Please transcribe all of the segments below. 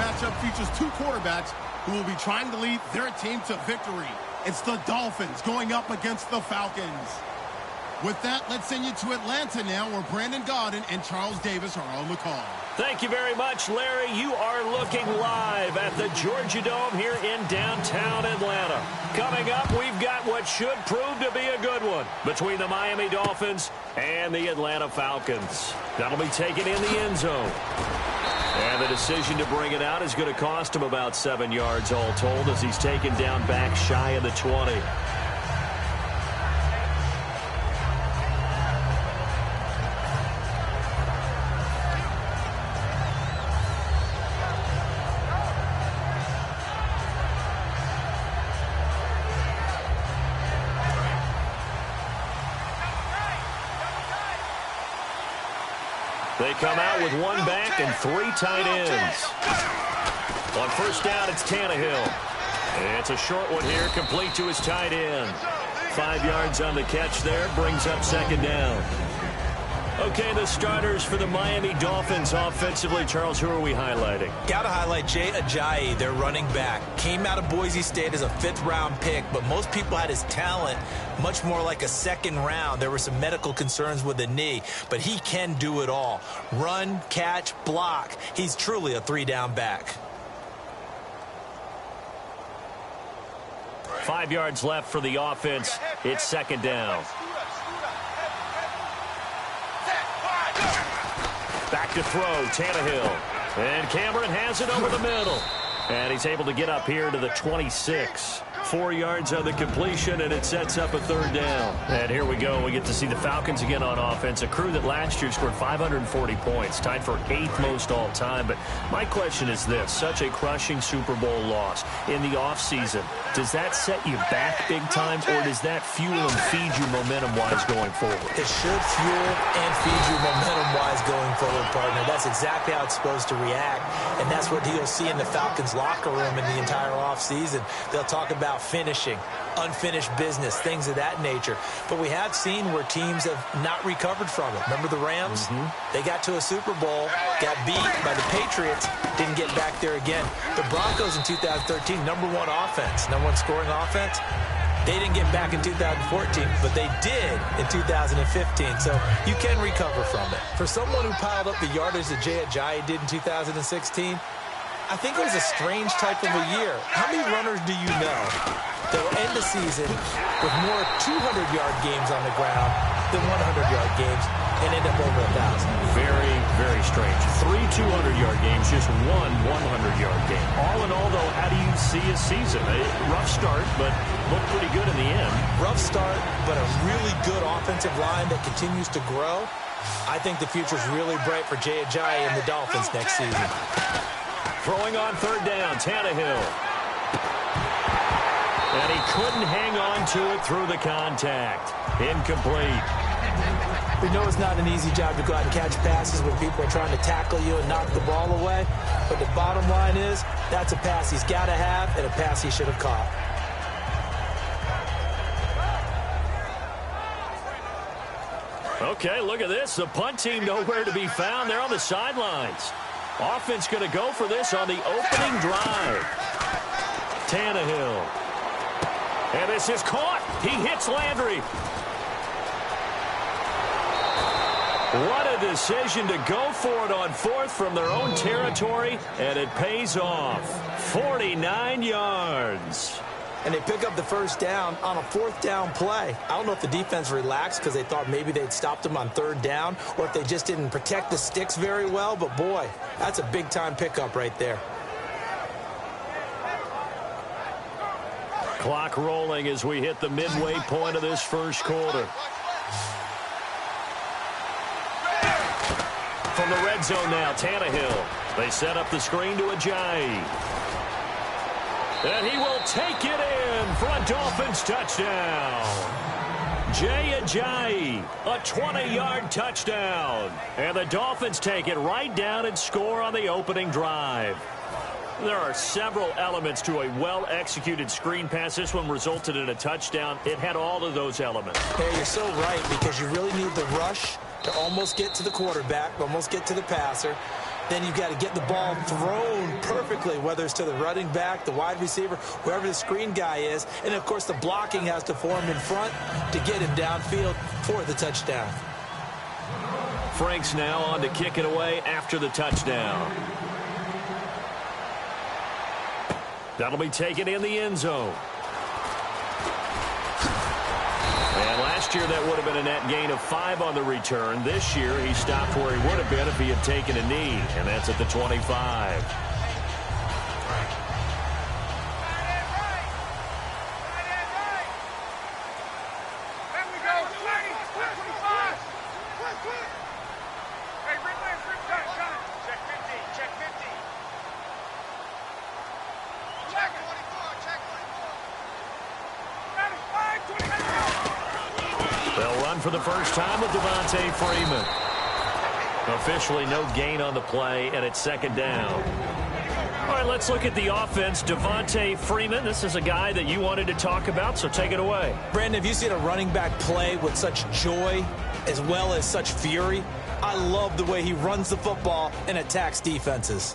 matchup features two quarterbacks who will be trying to lead their team to victory. It's the Dolphins going up against the Falcons. With that, let's send you to Atlanta now, where Brandon Gaudin and Charles Davis are on the call. Thank you very much, Larry. You are looking live at the Georgia Dome here in downtown Atlanta. Coming up, we've got what should prove to be a good one between the Miami Dolphins and the Atlanta Falcons. That'll be taken in the end zone. And the decision to bring it out is going to cost him about 7 yards all told, as he's taken down back shy of the 20. They come out with one back and 3 tight ends. On first down, it's Tannehill. It's a short one here, complete to his tight end. 5 yards on the catch there, brings up second down. Okay, the starters for the Miami Dolphins offensively. Charles, who are we highlighting? Got to highlight Jaycazzz, their running back. Came out of Boise State as a 5th-round pick, but most people had his talent much more like a 2nd round. There were some medical concerns with the knee, but he can do it all. Run, catch, block. He's truly a 3-down back. 5 yards left for the offense. It's second down. Back to throw, Tannehill. And Cameron has it over the middle. And he's able to get up here to the 26. 4 yards on the completion, and it sets up a 3rd down. And here we go. We get to see the Falcons again on offense, a crew that last year scored 540 points, tied for 8th most all time. But my question is this, such a crushing Super Bowl loss in the offseason, does that set you back big time, or does that fuel and feed you momentum-wise going forward? It should fuel and feed you momentum-wise going forward, partner. That's exactly how it's supposed to react, and that's what you'll see in the Falcons locker room in the entire offseason. They'll talk about finishing, unfinished business, things of that nature. But we have seen where teams have not recovered from it. Remember the Rams? They got to a Super Bowl, got beat by the Patriots, didn't get back there again. The Broncos in 2013, #1 offense, #1 scoring offense. They didn't get back in 2014, but they did in 2015. So you can recover from it. For someone who piled up the yardage that Jaycazzz did in 2016, I think it was a strange type of a year. How many runners do you know that will end the season with more 200-yard games on the ground than 100-yard games and end up over 1,000? Very, very strange. 3 200-yard games, just 1 100-yard game. All in all, though, how do you see a season? A rough start, but looked pretty good in the end. Rough start, but a really good offensive line that continues to grow. I think the future's really bright for Jaycazzz and the Dolphins next season. Throwing on 3rd down, Tannehill. And he couldn't hang on to it through the contact. Incomplete. We know it's not an easy job to go out and catch passes when people are trying to tackle you and knock the ball away. But the bottom line is, that's a pass he's got to have and a pass he should have caught. Okay, look at this. The punt team nowhere to be found. They're on the sidelines. Offense going to go for this on the opening drive. Tannehill. And this is caught. He hits Landry. What a decision to go for it on 4th from their own territory, and it pays off. 49 yards. And they pick up the 1st down on a 4th down play. I don't know if the defense relaxed because they thought maybe they'd stopped them on 3rd down, or if they just didn't protect the sticks very well. But, boy, that's a big-time pickup right there. Clock rolling as we hit the midway point of this first quarter. From the red zone now, Tannehill. They set up the screen to Ajayi. And he will take it in for a Dolphins touchdown. Jaycazzz, a 20-yard touchdown. And the Dolphins take it right down and score on the opening drive. There are several elements to a well-executed screen pass. This one resulted in a touchdown. It had all of those elements. Yeah, you're so right, because you really need the rush to almost get to the quarterback, almost get to the passer. then you've got to get the ball thrown perfectly, whether it's to the running back, the wide receiver, whoever the screen guy is. And, of course, the blocking has to form in front to get him downfield for the touchdown. Franks now on to kick it away after the touchdown. That'll be taken in the end zone. And last year that would have been a net gain of 5 on the return. This year he stopped where he would have been if he had taken a knee, and that's at the 25. They'll run for the first time with Devontae Freeman. Officially no gain on the play, and it's second down. All right, let's look at the offense. Devontae Freeman, this is a guy that you wanted to talk about, so take it away. Brandon, have you seen a running back play with such joy as well as such fury? I love the way he runs the football and attacks defenses.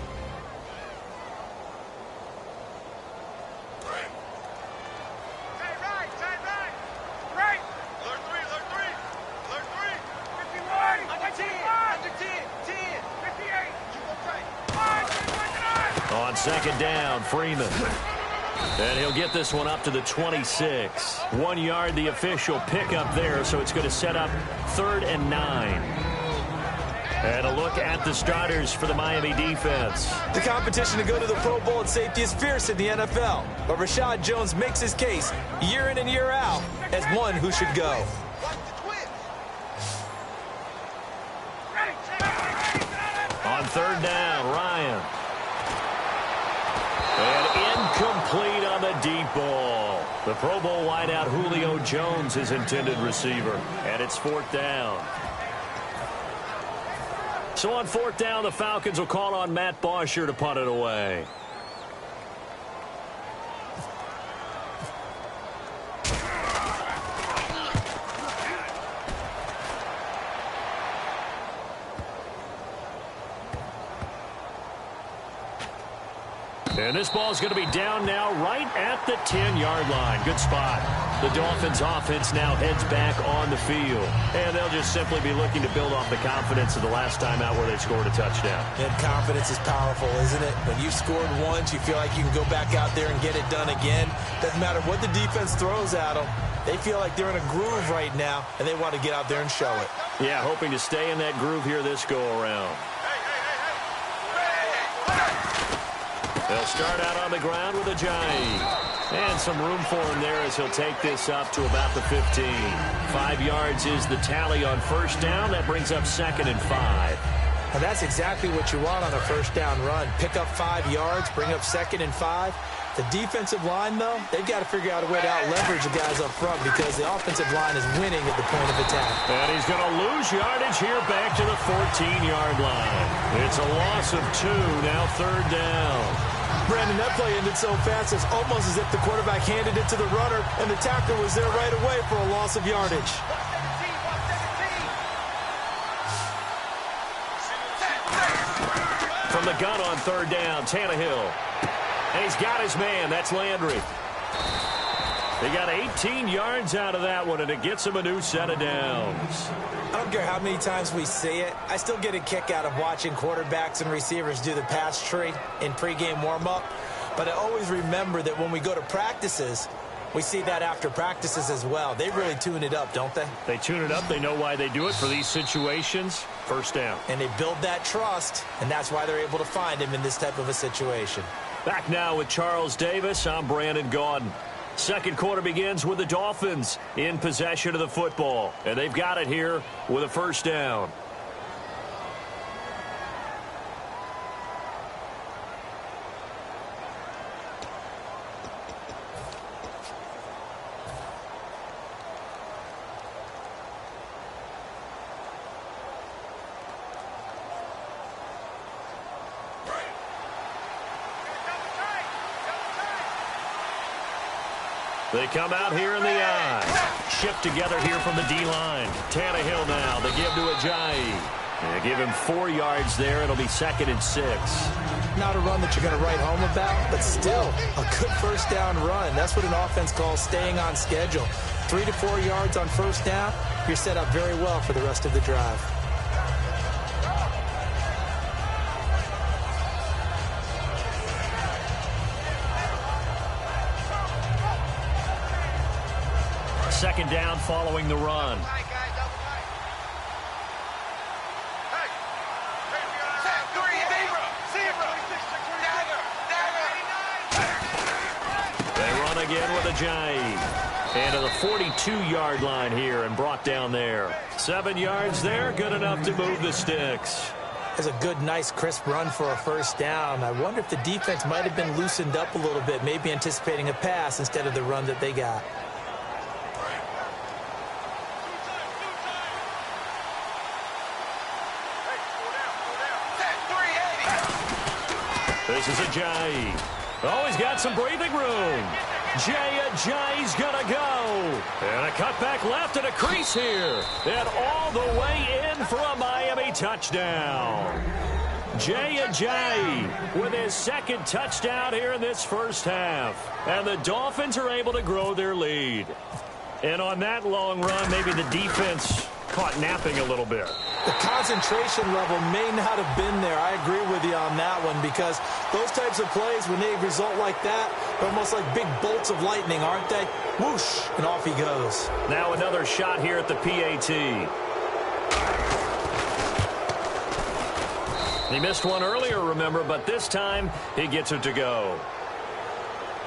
On second down, Freeman. And he'll get this one up to the 26. 1 yard, the official pickup there, so it's going to set up 3rd and 9. And a look at the starters for the Miami defense. The competition to go to the Pro Bowl at safety is fierce in the NFL, but Rashad Jones makes his case year in and year out as one who should go. On 3rd down, Ryan. And incomplete on the deep ball. The Pro Bowl wideout Julio Jones, his intended receiver. And it's 4th down. So on 4th down, the Falcons will call on Matt Bosher to punt it away. And this ball is going to be down now right at the 10-yard line. Good spot. The Dolphins offense now heads back on the field. And they'll just simply be looking to build off the confidence of the last time out where they scored a touchdown. And confidence is powerful, isn't it? When you've scored once, you feel like you can go back out there and get it done again. Doesn't matter what the defense throws at them. They feel like they're in a groove right now, and they want to get out there and show it. Yeah, hoping to stay in that groove here this go-around. They'll start out on the ground with Ajayi. And some room for him there as he'll take this up to about the 15. 5 yards is the tally on 1st down. That brings up 2nd and 5. Well, that's exactly what you want on a 1st down run. Pick up 5 yards, bring up 2nd and 5. The defensive line, though, they've got to figure out a way to out-leverage the guys up front because the offensive line is winning at the point of attack. And he's going to lose yardage here back to the 14-yard line. It's a loss of 2, now 3rd down. Brandon, that play ended so fast, it's almost as if the quarterback handed it to the runner, and the tackler was there right away for a loss of yardage. From the gun on 3rd down, Tannehill. And he's got his man. That's Landry. They got 18 yards out of that one, and it gets him a new set of downs. I don't care how many times we see it. I still get a kick out of watching quarterbacks and receivers do the pass tree in pregame warm-up. But I always remember that when we go to practices, we see that after practices as well. They really tune it up, don't they? They tune it up. They know why they do it for these situations. 1st down. And they build that trust, and that's why they're able to find him in this type of a situation. Back now with Charles Davis. I'm Brandon Gaudin. Second quarter begins with the Dolphins in possession of the football. And they've got it here with a 1st down. They come out here in the eye. Shift together here from the D-line. Tannehill now. They give to Ajayi. Yeah, give him 4 yards there. It'll be 2nd and 6. Not a run that you're going to write home about, but still a good first down run. That's what an offense calls staying on schedule. 3 to 4 yards on first down, you're set up very well for the rest of the drive. Second down following the run. They run again with a J. And to the 42-yard line here and brought down there. 7 yards there, good enough to move the sticks. That's a good, nice, crisp run for a first down. I wonder if the defense might have been loosened up a little bit, maybe anticipating a pass instead of the run that they got. This is a Jay. Oh, he's got some breathing room. Jay's gonna go. And a cutback left and a crease here. And all the way in for a Miami touchdown. Jay with his 2nd touchdown here in this first half. And the Dolphins are able to grow their lead. And on that long run, maybe the defense caught napping a little bit. The concentration level may not have been there. I agree with you on that one, because those types of plays, when they result like that, they're almost like big bolts of lightning, aren't they? Whoosh, and off he goes. Now another shot here at the PAT. He missed one earlier, remember, but this time he gets it to go.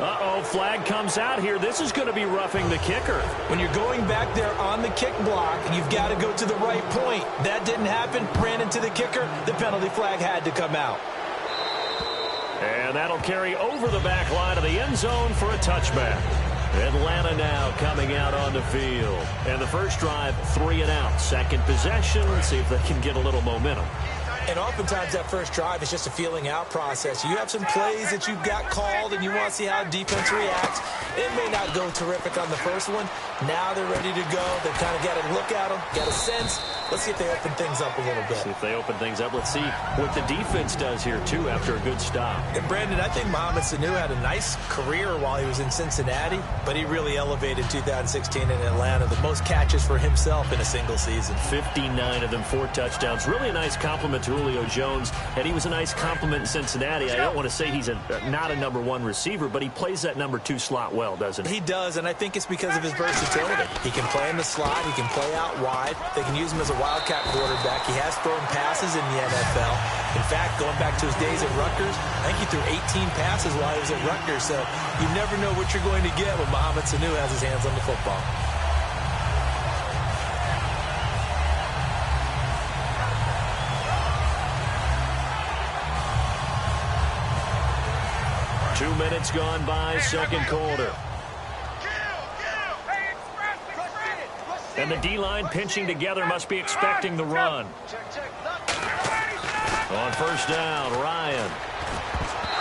Uh-oh, flag comes out here. This is going to be roughing the kicker. When you're going back there on the kick block, you've got to go to the right point. That didn't happen. Ran into the kicker. The penalty flag had to come out. And that'll carry over the back line of the end zone for a touchback. Atlanta now coming out on the field. And the first drive, 3 and out. Second possession. Let's see if they can get a little momentum. And oftentimes that first drive is just a feeling out process. You have some plays that you've got called and you want to see how defense reacts. It may not go terrific on the first one. Now they're ready to go. They've kind of got to look at them, got a sense. Let's see if they open things up a little bit. See if they open things up. Let's see what the defense does here, too, after a good stop. And, Brandon, I think Mohamed Sanu had a nice career while he was in Cincinnati, but he really elevated 2016 in Atlanta. The most catches for himself in a single season. 59 of them, 4 touchdowns. Really a nice compliment to Julio Jones, and he was a nice compliment in Cincinnati. I don't want to say he's not a number 1 receiver, but he plays that number 2 slot well, doesn't he? He does, and I think it's because of his versatility. He can play in the slot. He can play out wide. They can use him as a wildcat quarterback. He has thrown passes in the NFL. In fact, going back to his days at Rutgers, I think he threw 18 passes while he was at Rutgers, so you never know what you're going to get when Mohamed Sanu has his hands on the football. Two minutes gone by, second quarter. And the D-line pinching together, must be expecting the run. On first down, Ryan.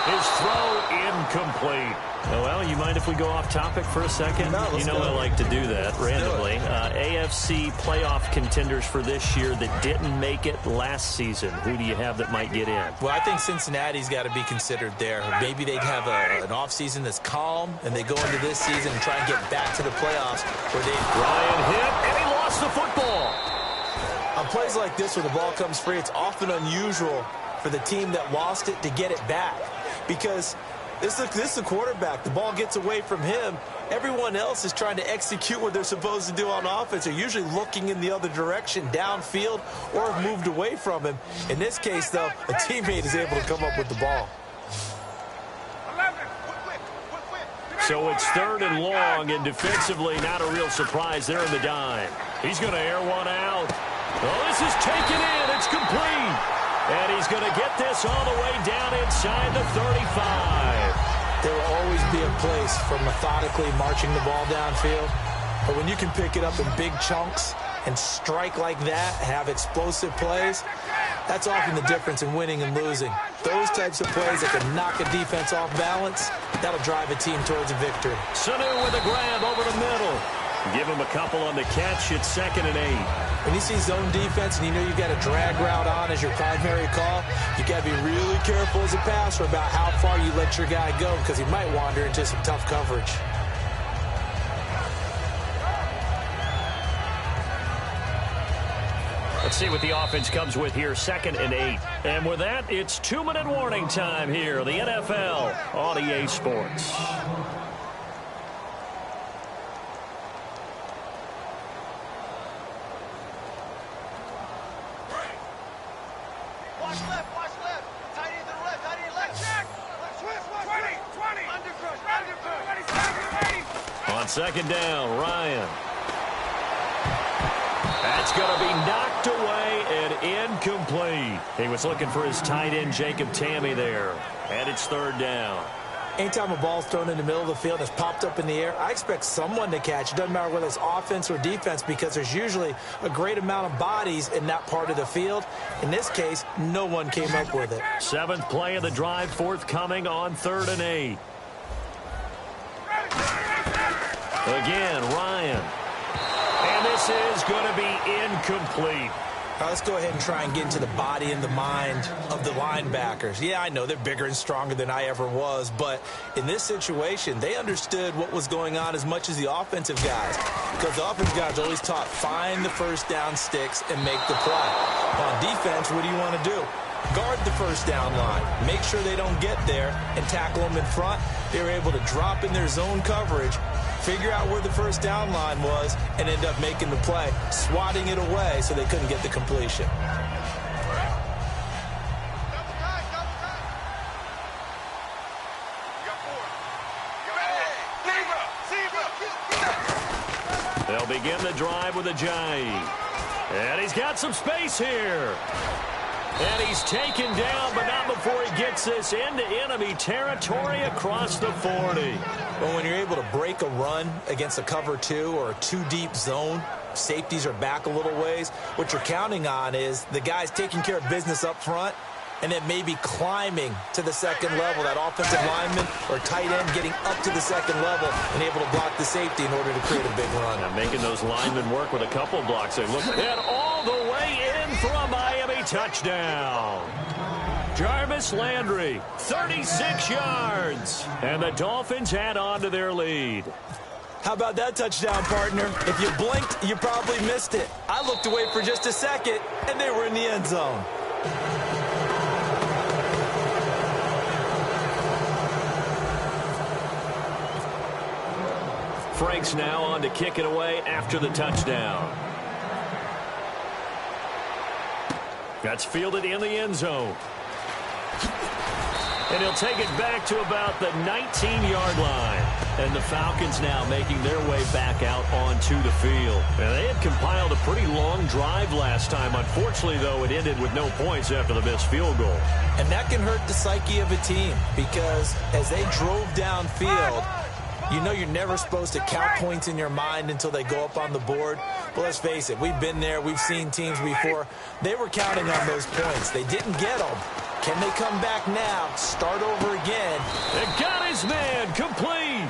His throw incomplete. Oh, well, you mind if we go off topic for a second? No, you know I like to do that randomly. AFC playoff contenders for this year that didn't make it last season. Who do you have that might get in? Well, I think Cincinnati's got to be considered there. Maybe they'd have an offseason that's calm, and they go into this season and try and get back to the playoffs where they... Ryan hit, and he lost the football. On plays like this where the ball comes free, it's often unusual for the team that lost it to get it back, because this is the quarterback. The ball gets away from him. Everyone else is trying to execute what they're supposed to do on offense. They're usually looking in the other direction, downfield, or have moved away from him. In this case, though, a teammate is able to come up with the ball. So it's third and long, and defensively, not a real surprise there in the dime. He's going to air one out. Oh, this is taken in. It's complete. And he's going to get this all the way down inside the 35. There will always be a place for methodically marching the ball downfield. But when you can pick it up in big chunks and strike like that, have explosive plays, that's often the difference in winning and losing. Those types of plays that can knock a defense off balance, that'll drive a team towards a victory. Sanu with a grab over the middle. Give him a couple on the catch. It's 2nd and 8. When you see zone defense and you know you've got a drag route on as your primary call, you got to be really careful as a passer about how far you let your guy go because he might wander into some tough coverage. Let's see what the offense comes with here, 2nd and 8. And with that, it's 2-minute warning time here, the NFL on EA Sports. Watch left. Tight end to the left, tight end left. Check. Swift, 20. Undercrush. On 2nd down, Ryan. That's going to be knocked away and incomplete. He was looking for his tight end, Jacob Tamme there. And it's 3rd down. Anytime a ball's thrown in the middle of the field and it's popped up in the air, I expect someone to catch. It doesn't matter whether it's offense or defense because there's usually a great amount of bodies in that part of the field. In this case, no one came up with it. 7th play of the drive, forthcoming on 3rd and 8. Again, Ryan. And this is going to be incomplete. Let's go ahead and try and get into the body and the mind of the linebackers. Yeah, I know they're bigger and stronger than I ever was, but in this situation, they understood what was going on as much as the offensive guys. Because the offensive guys are always taught, find the first down sticks and make the play. On defense, what do you want to do? Guard the first down line. Make sure they don't get there and tackle them in front. They were able to drop in their zone coverage, figure out where the first down line was, and end up making the play, swatting it away so they couldn't get the completion. They'll begin the drive with a Jay. And he's got some space here. And he's taken down, but not before he gets this into enemy territory across the 40. Well, when you're able to break a run against a cover 2 or a 2-deep zone, safeties are back a little ways. What you're counting on is the guys taking care of business up front and then maybe climbing to the second level, that offensive lineman or tight end getting up to the second level and able to block the safety in order to create a big run. Now making those linemen work with a couple blocks. They look at all the way in for a Miami touchdown. Jarvis Landry, 36 yards. And the Dolphins add on to their lead. How about that touchdown, partner? If you blinked, you probably missed it. I looked away for just a second, and they were in the end zone. Frank's now on to kick it away after the touchdown. That's fielded in the end zone. And he'll take it back to about the 19-yard line. And the Falcons now making their way back out onto the field. And they had compiled a pretty long drive last time. Unfortunately, though, it ended with no points after the missed field goal. And that can hurt the psyche of a team because as they drove downfield, you know you're never supposed to count points in your mind until they go up on the board. But let's face it, we've been there. We've seen teams before. They were counting on those points. They didn't get them. Can they come back now, start over again? They got his man complete.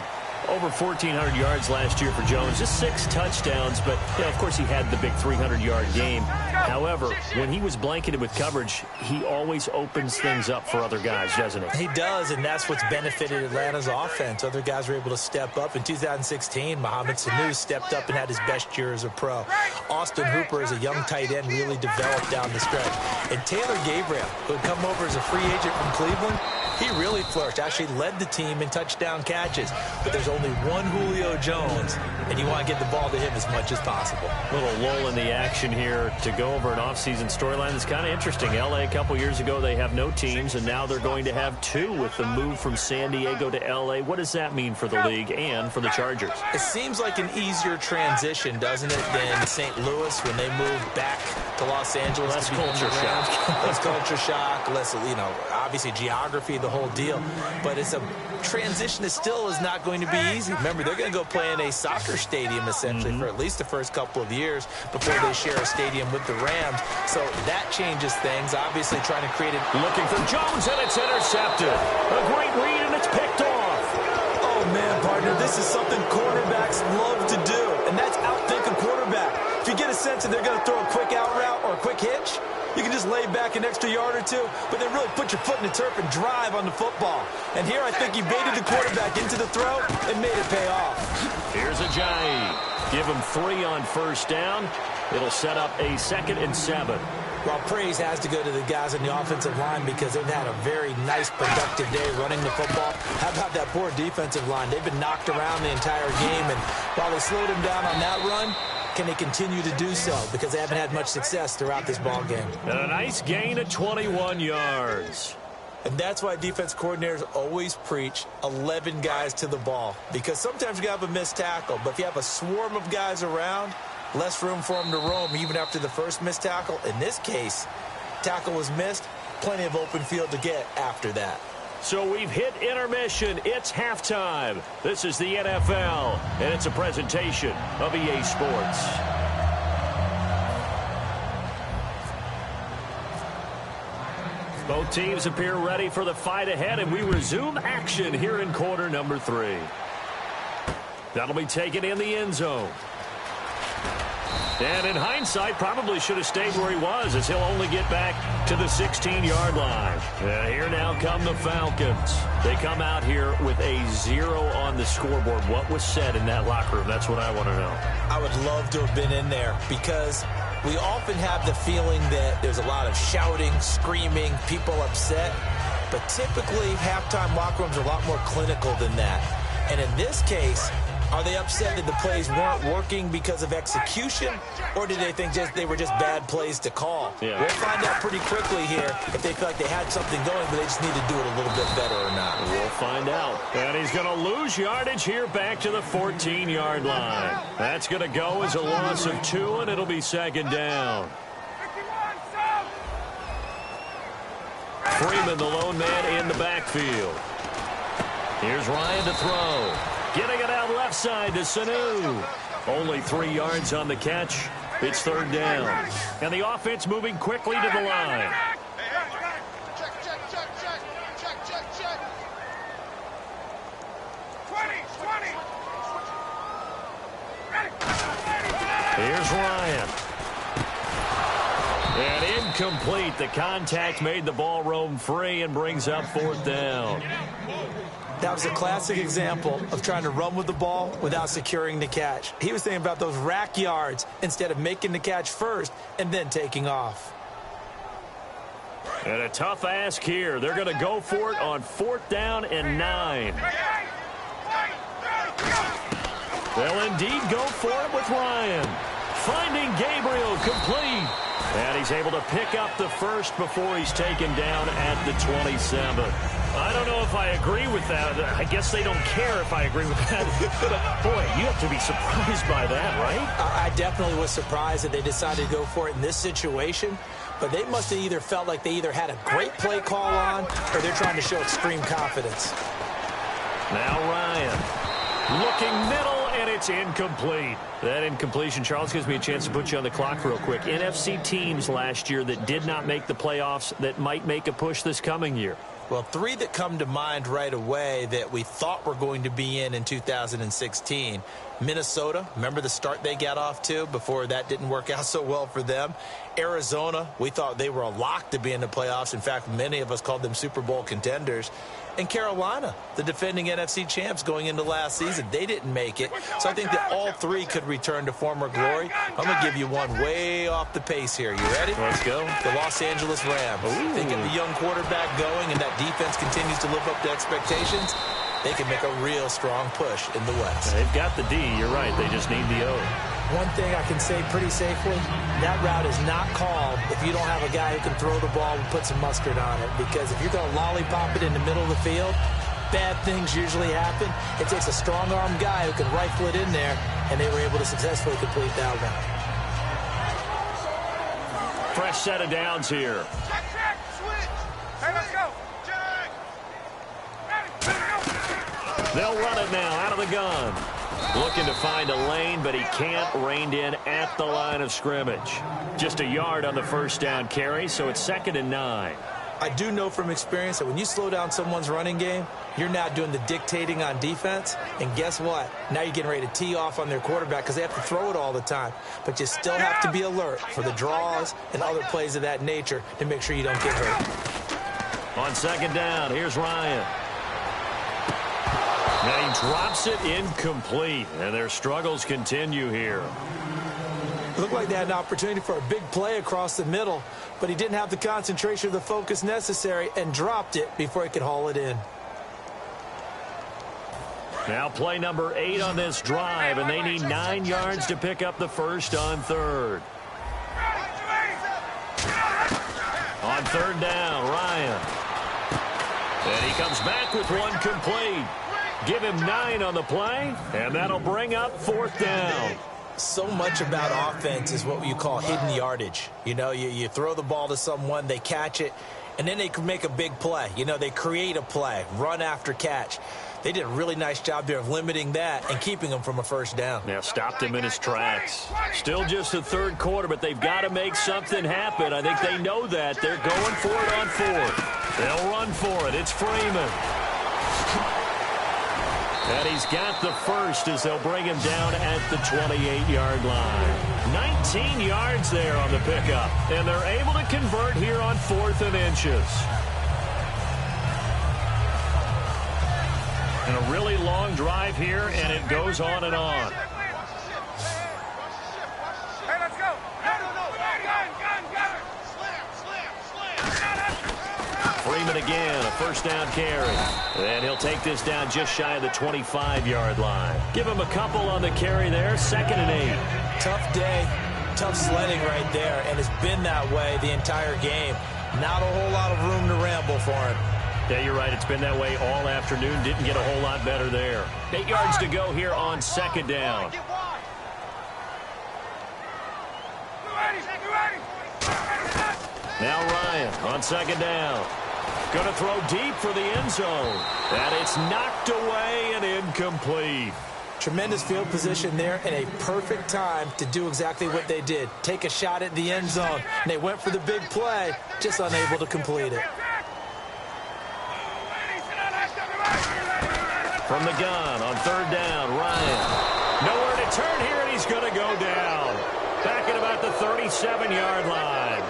Over 1,400 yards last year for Jones. Just 6 touchdowns, but, you know, of course, he had the big 300-yard game. However, when he was blanketed with coverage, he always opens things up for other guys, doesn't he? He does, and that's what's benefited Atlanta's offense. Other guys were able to step up. In 2016, Mohamed Sanu stepped up and had his best year as a pro. Austin Hooper, as a young tight end, really developed down the stretch. And Taylor Gabriel, who had come over as a free agent from Cleveland, he really flourished, actually led the team in touchdown catches. But there's only one Julio Jones, and you want to get the ball to him as much as possible. A little lull in the action here to go over an offseason storyline that's kind of interesting. L.A. a couple years ago, they have no teams, and now they're going to have 2 with the move from San Diego to L.A. What does that mean for the league and for the Chargers? It seems like an easier transition, doesn't it, than St. Louis when they moved back to Los Angeles. Less culture shock. Less culture shock, less, obviously geography, the whole deal. But it's a transition that still is not going to be easy. Remember, they're going to go play in a soccer stadium, essentially, for at least the first couple of years before they share a stadium with the Rams. So that changes things. Obviously, trying to create it. Looking for Jones, and it's intercepted. A great read, and it's picked off. Oh, man, partner, this is something quarterbacks love to do. And that's blitz and they're going to throw a quick out route or a quick hitch, you can just lay back an extra yard or two, but then really put your foot in the turf and drive on the football. And here I think he baited the quarterback into the throw and made it pay off. Here's Ajayi. Give him 3 on first down. It'll set up a 2nd and 7. Well, praise has to go to the guys on the offensive line because they've had a very nice, productive day running the football. How about that poor defensive line? They've been knocked around the entire game, and while they slowed him down on that run, can they continue to do so? Because they haven't had much success throughout this ball game. And a nice gain of 21 yards. And that's why defense coordinators always preach 11 guys to the ball. Because sometimes you have a missed tackle, but if you have a swarm of guys around, less room for them to roam even after the first missed tackle. In this case, tackle was missed, plenty of open field to get after that. So we've hit intermission. It's halftime. This is the NFL, and it's a presentation of EA Sports. Both teams appear ready for the fight ahead, and we resume action here in quarter number 3. That'll be taken in the end zone. And in hindsight, probably should have stayed where he was, as he'll only get back to the 16-yard line. And here now come the Falcons. They come out here with a 0 on the scoreboard. What was said in that locker room? That's what I want to know. I would love to have been in there because we often have the feeling that there's a lot of shouting, screaming, people upset. But typically, halftime locker rooms are a lot more clinical than that. And in this case, are they upset that the plays weren't working because of execution, or did they think they were just bad plays to call? Yeah. We'll find out pretty quickly here if they feel like they had something going, but they just need to do it a little bit better or not. We'll find out. And he's going to lose yardage here back to the 14-yard line. That's going to go as a loss of 2, and it'll be 2nd down. Freeman, the lone man in the backfield. Here's Ryan to throw. Getting it out left side to Sanu. Only 3 yards on the catch. It's 3rd down. And the offense moving quickly to the line. Check. 20. Here's Ryan. And incomplete. The contact made the ball roam free and brings up 4th down. That was a classic example of trying to run with the ball without securing the catch. He was thinking about those rack yards instead of making the catch first and then taking off. And a tough ask here. They're going to go for it on 4th down and 9. They'll indeed go for it with Ryan. Finding Gabriel complete. And he's able to pick up the first before he's taken down at the 27. I don't know if I agree with that. I guess they don't care if I agree with that. But, boy, you have to be surprised by that, right? I definitely was surprised that they decided to go for it in this situation. But they must have either felt like they either had a great play call on or they're trying to show extreme confidence. Now Ryan looking middle, and it's incomplete. That incompletion, Charles, gives me a chance to put you on the clock real quick. NFC teams last year that did not make the playoffs that might make a push this coming year. Well, 3 that come to mind right away that we thought were going to be in 2016. Minnesota, remember the start they got off to before that didn't work out so well for them. Arizona, we thought they were a lock to be in the playoffs. In fact, many of us called them Super Bowl contenders. And Carolina, the defending NFC champs going into last season, they didn't make it. So I think that all 3 could return to former glory. I'm going to give you one way off the pace here. You ready? Let's go. The Los Angeles Rams. Ooh. They get the young quarterback going, and that defense continues to live up to expectations. They can make a real strong push in the West. They've got the D. You're right. They just need the O. One thing I can say pretty safely, that route is not called if you don't have a guy who can throw the ball and put some mustard on it. Because if you're going to lollipop it in the middle of the field, bad things usually happen. It takes a strong-arm guy who can rifle it in there, and they were able to successfully complete that one. Fresh set of downs here. Check, switch. Hey, let's go. They'll run it now out of the gun. Looking to find a lane, but he can't. Reined in at the line of scrimmage. Just a yard on the first down carry, so it's 2nd and 9. I do know from experience that when you slow down someone's running game, you're now doing the dictating on defense. And guess what? Now you're getting ready to tee off on their quarterback because they have to throw it all the time. But you still have to be alert for the draws and other plays of that nature to make sure you don't get hurt. On second down, here's Ryan. Now he drops it incomplete, and their struggles continue here. It looked like they had an opportunity for a big play across the middle, but he didn't have the concentration or the focus necessary and dropped it before he could haul it in. Now play number 8 on this drive, and they need 9 yards to pick up the first on third. On third down, Ryan. And he comes back with one complete. Give him 9 on the play, and that'll bring up fourth down. So much about offense is what you call hidden yardage. You know, you throw the ball to someone, they catch it, and then they can make a big play. You know, they create a play, run after catch. They did a really nice job there of limiting that and keeping him from a first down. Now stopped him in his tracks. Still just the third quarter, but they've got to make something happen. I think they know that. They're going for it on fourth. They'll run for it. It's Freeman. And he's got the first as they'll bring him down at the 28-yard line. 19 yards there on the pickup. And they're able to convert here on 4th and inches. And a really long drive here, and it goes on and on. Hey, let's go. No. Gun. Freeman again, a first down carry. And he'll take this down just shy of the 25-yard line. Give him a couple on the carry there, 2nd and 8. Tough day, tough sledding right there, and it's been that way the entire game. Not a whole lot of room to ramble for him. Yeah, you're right. It's been that way all afternoon. Didn't get a whole lot better there. 8 yards to go here on 2nd down. Now Ryan on 2nd down. Going to throw deep for the end zone. And it's knocked away and incomplete. Tremendous field position there and a perfect time to do exactly what they did. Take a shot at the end zone. And they went for the big play, just unable to complete it. From the gun on 3rd down, Ryan. Nowhere to turn here, and he's going to go down. Back at about the 37-yard line.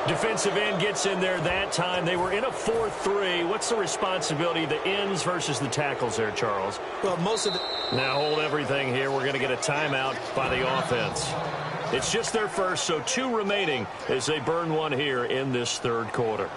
Defensive end gets in there that time. They were in a 4-3. What's the responsibility of the ends versus the tackles there, Charles? Well, most of the... Now hold everything here. We're going to get a timeout by the offense. It's just their first, so 2 remaining as they burn one here in this 3rd quarter.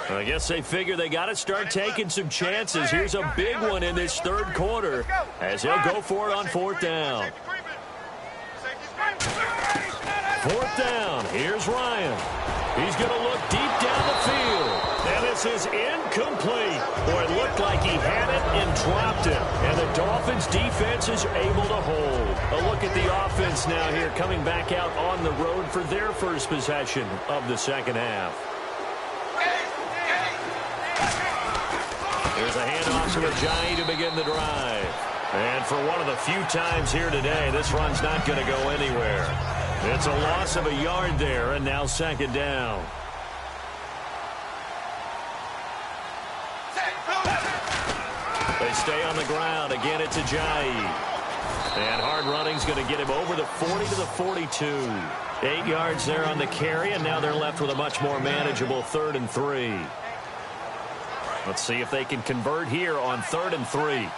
I guess they figure they got to start taking some chances. Here's a big one in this 3rd quarter as he'll go for it on 4th down. 4th down. Here's Ryan. He's going to look deep down the field. And this is incomplete. Boy, it looked like he had it and dropped it. And the Dolphins' defense is able to hold. A look at the offense now here coming back out on the road for their first possession of the 2nd half. There's a handoff to Ajayi to begin the drive. And for one of the few times here today, this run's not going to go anywhere. It's a loss of a yard there, and now 2nd down. They stay on the ground. Again, it's Ajayi. And hard running's going to get him over the 40 to the 42. 8 yards there on the carry, and now they're left with a much more manageable 3rd and 3. Let's see if they can convert here on 3rd and 3.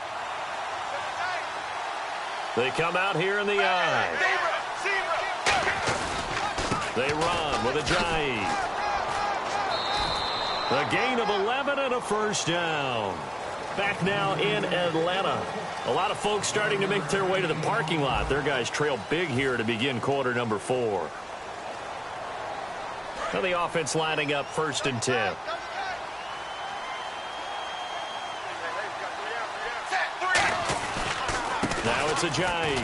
They come out here in the eye. They run with Ajayi. A gain of 11 and a first down. Back now in Atlanta. A lot of folks starting to make their way to the parking lot. Their guys trail big here to begin quarter number 4. Now the offense lining up 1st and 10. Now it's Ajayi.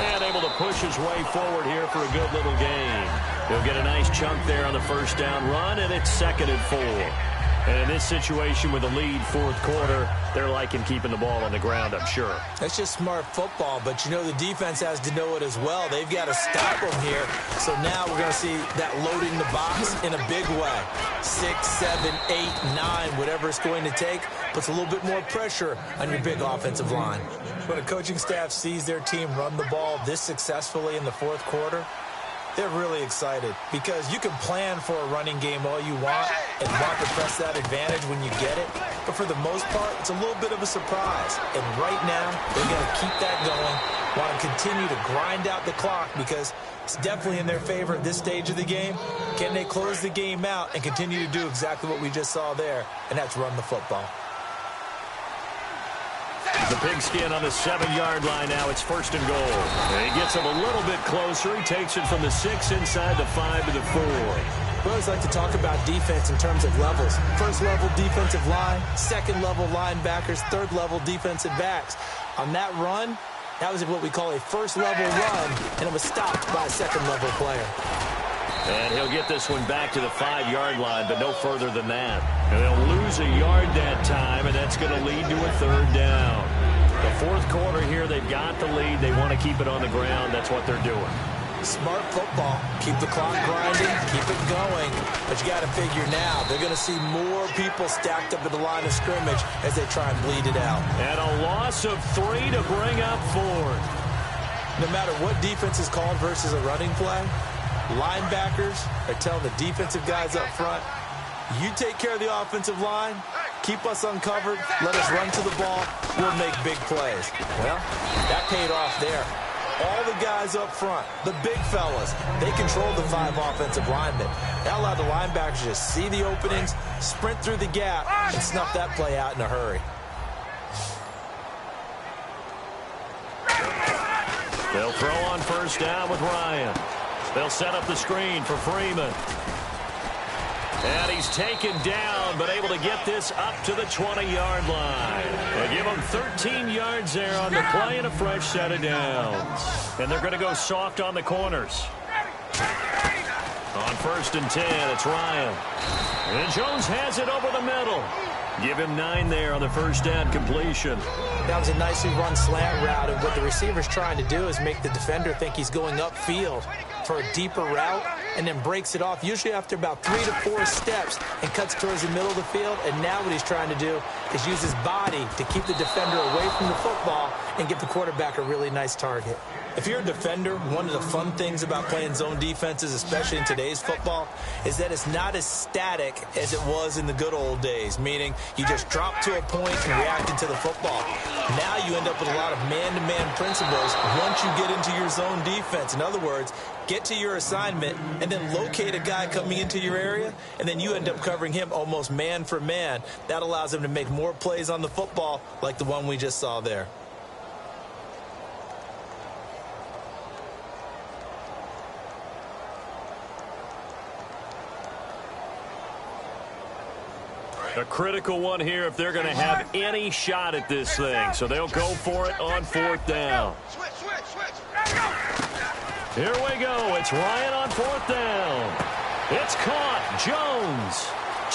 And able to push his way forward here for a good little gain. He'll get a nice chunk there on the first down run, and it's 2nd and 4. And in this situation with a lead fourth quarter, they're liking keeping the ball on the ground, I'm sure. That's just smart football, but you know the defense has to know it as well. They've got to stop them here. So now we're going to see that loading the box in a big way. 6, 7, 8, 9, whatever it's going to take, puts a little bit more pressure on your big offensive line. When a coaching staff sees their team run the ball this successfully in the fourth quarter, they're really excited because you can plan for a running game all you want and want to press that advantage when you get it. But for the most part, it's a little bit of a surprise. And right now, they're going to keep that going, want to continue to grind out the clock because it's definitely in their favor at this stage of the game. Can they close the game out and continue to do exactly what we just saw there, and that's run the football. The pigskin on the 7-yard line now. It's 1st and goal. And he gets him a little bit closer. He takes it from the 6 inside the 5 to the 4. We always like to talk about defense in terms of levels. First level defensive line, second level linebackers, third level defensive backs. On that run, that was what we call a first level run, and it was stopped by a second level player. And he'll get this one back to the 5-yard line, but no further than that. And they'll lose a yard that time, and that's going to lead to a 3rd down. The fourth quarter here, they've got the lead. They want to keep it on the ground. That's what they're doing. Smart football. Keep the clock grinding. Keep it going. But you got to figure now, they're going to see more people stacked up at the line of scrimmage as they try and bleed it out. And a loss of 3 to bring up 4th. No matter what defense is called versus a running play, linebackers are telling the defensive guys up front, you take care of the offensive line, keep us uncovered, let us run to the ball, we'll make big plays. Well, that paid off there. All the guys up front, the big fellas, they controlled the 5 offensive linemen. That allowed the linebackers to just see the openings, sprint through the gap, and snuff that play out in a hurry. They'll throw on first down with Ryan. They'll set up the screen for Freeman. And he's taken down, but able to get this up to the 20-yard line. They give him 13 yards there on the play and a fresh set of downs. And they're going to go soft on the corners. On 1st and 10, it's Ryan. And Jones has it over the middle. Give him 9 there on the first down completion. That was a nicely run slant route, and what the receiver's trying to do is make the defender think he's going upfield for a deeper route, and then breaks it off, usually after about 3 to 4 steps, and cuts towards the middle of the field. And now what he's trying to do is use his body to keep the defender away from the football and get the quarterback a really nice target. If you're a defender, one of the fun things about playing zone defenses, especially in today's football, is that it's not as static as it was in the good old days, meaning you just drop to a point and react into the football. Now you end up with a lot of man-to-man principles once you get into your zone defense. In other words, get to your assignment and then locate a guy coming into your area, and then you end up covering him almost man for man. That allows him to make more plays on the football like the one we just saw there. A critical one here if they're going to have any shot at this thing. So they'll go for it on 4th down. Here we go. It's Ryan on 4th down. It's caught. Jones.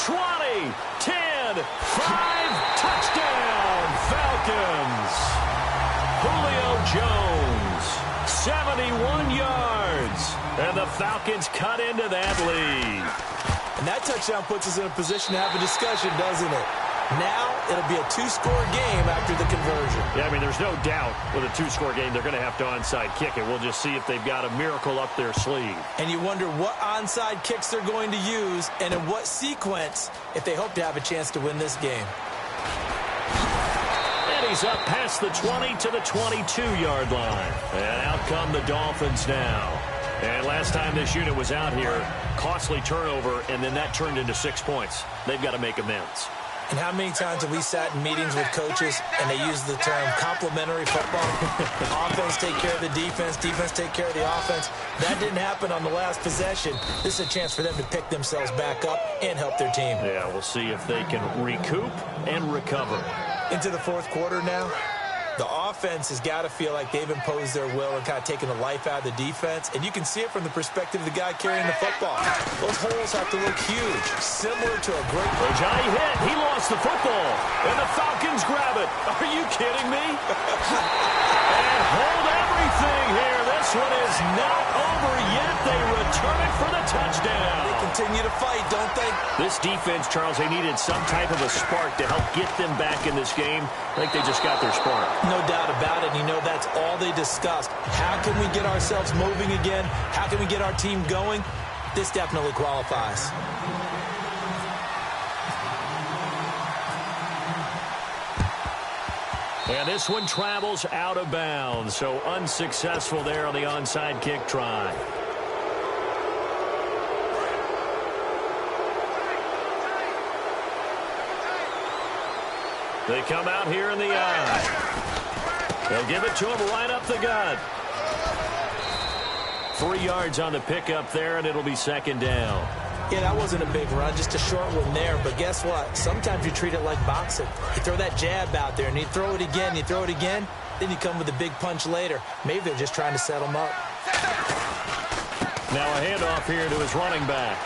20, 10, 5, touchdown, Falcons. Julio Jones, 71 yards. And the Falcons cut into that lead. And that touchdown puts us in a position to have a discussion, doesn't it? Now it'll be a 2-score game after the conversion. Yeah, I mean, there's no doubt with a 2-score game they're going to have to onside kick it. We'll just see if they've got a miracle up their sleeve. And you wonder what onside kicks they're going to use and in what sequence if they hope to have a chance to win this game. And he's up past the 20 to the 22-yard line. And out come the Dolphins now. And last time this unit was out here, costly turnover, and then that turned into 6 points. They've got to make amends. And how many times have we sat in meetings with coaches and they use the term complementary football? Offense take care of the defense, defense take care of the offense. That didn't happen on the last possession. This is a chance for them to pick themselves back up and help their team. Yeah, we'll see if they can recoup and recover. Into the fourth quarter now. The offense has got to feel like they've imposed their will and kind of taken the life out of the defense, and you can see it from the perspective of the guy carrying the football. Those holes have to look huge, similar to a great... Johnny hit. He lost the football, and the Falcons grab it. Are you kidding me? And hold everything here. This one is not over yet. They return it for the touchdown. They continue to fight, don't they? This defense, Charles, they needed some type of a spark to help get them back in this game. I think they just got their spark. No doubt about it. You know, that's all they discussed. How can we get ourselves moving again? How can we get our team going? This definitely qualifies. And this one travels out of bounds, so unsuccessful there on the onside kick try. They come out here in the eye. They'll give it to him right up the gut. 3 yards on the pickup there, and it'll be second down. Yeah, that wasn't a big run, just a short one there. But guess what? Sometimes you treat it like boxing. You throw that jab out there, and you throw it again, you throw it again, then you come with a big punch later. Maybe they're just trying to set him up. Now a handoff here to his running back.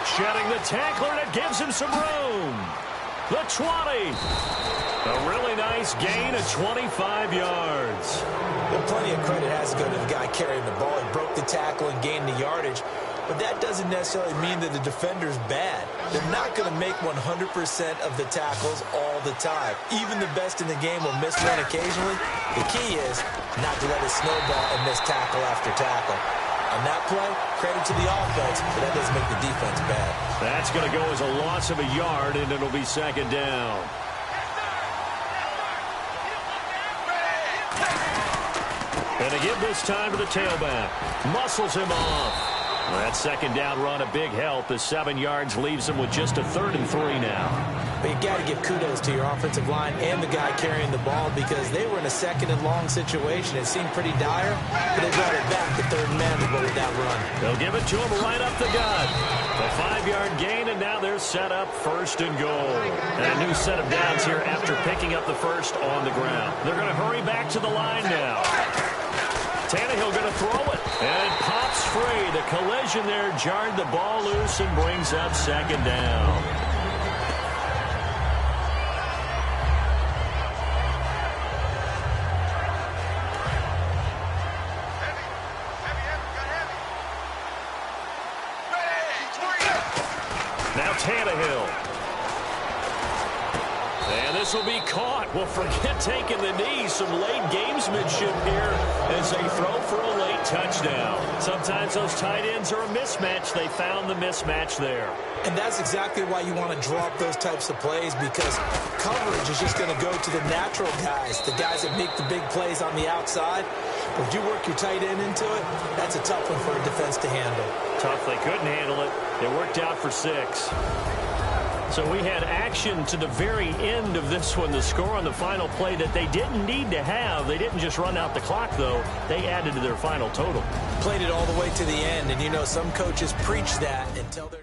Shedding the tackler, and it gives him some room. The 20. A really nice gain of 25 yards. Well, plenty of credit has to go to the guy carrying the ball. He broke the tackle and gained the yardage. But that doesn't necessarily mean that the defender's bad. They're not going to make 100% of the tackles all the time. Even the best in the game will miss one occasionally. The key is not to let it snowball and miss tackle after tackle. On that play, credit to the offense, but that doesn't make the defense bad. That's going to go as a loss of a yard, and it'll be second down. And they give this time to the tailback. Muscles him off. That second down run, a big help. The 7 yards leaves them with just a 3rd and 3 now. But you got to give kudos to your offensive line and the guy carrying the ball because they were in a 2nd and long situation. It seemed pretty dire, but they brought it back to 3rd and manageable with that run. They'll give it to him right up the gut. A 5-yard gain, and now they're set up 1st and goal. And a new set of downs here after picking up the first on the ground. They're going to hurry back to the line now. Tannehill going to throw it, and it pops free. The collision there jarred the ball loose and brings up second down. Now Tannehill. And this will be caught. Well, forget taking the knee. Some late gamesmanship here as they throw for a late touchdown. Sometimes those tight ends are a mismatch. They found the mismatch there. And that's exactly why you want to draw up those types of plays because coverage is just going to go to the natural guys, the guys that make the big plays on the outside. But if you work your tight end into it, that's a tough one for a defense to handle. Tough. They couldn't handle it. It worked out for 6. So we had action to the very end of this one, the score on the final play that they didn't need to have. They didn't just run out the clock, though. They added to their final total. Played it all the way to the end, and you know some coaches preach that until they're...